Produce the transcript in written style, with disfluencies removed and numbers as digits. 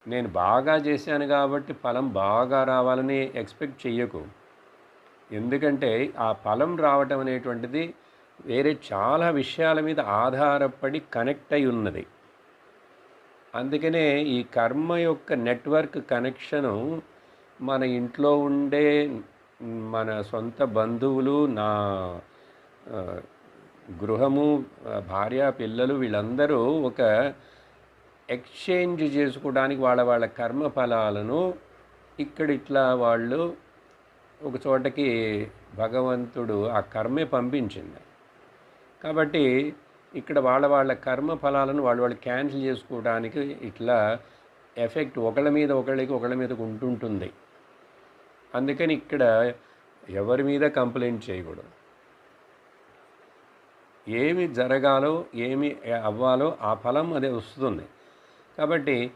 నేను బాగా చేశాను కాబట్టి ఫలం బాగా రావాలని ఎక్స్పెక్ట్ చెయ్యకు. ఎందుకంటే ఆ ఫలం రావటం అనేటువంటిది వేరే చాలా విషయాల మీద ఆధారపడి కనెక్ట్ అయి ఉన్నది. అందుకనే ఈ కర్మ యొక్క నెట్వర్క్ కనెక్షను మన ఇంట్లో ఉండే మన సొంత బంధువులు, నా ఆ, గృహము, భార్య పిల్లలు వీళ్ళందరూ ఒక ఎక్స్చేంజ్ చేసుకోవడానికి వాళ్ళ వాళ్ళ కర్మ ఫలాలను ఇక్కడ ఇట్లా వాళ్ళు ఒక చోటకి భగవంతుడు ఆ కర్మే పంపించింది. కాబట్టి ఇక్కడ వాళ్ళ వాళ్ళ కర్మ ఫలాలను వాళ్ళు క్యాన్సిల్ చేసుకోవడానికి ఇట్లా ఎఫెక్ట్ ఒకళ్ళ మీదకి ఉంటుంటుంది. అందుకని ఇక్కడ ఎవరి మీద కంప్లైంట్ చేయకూడదు. ఏమి జరగాలో ఏమి అవ్వాలో ఆ ఫలం అదే వస్తుంది. కాబట్టి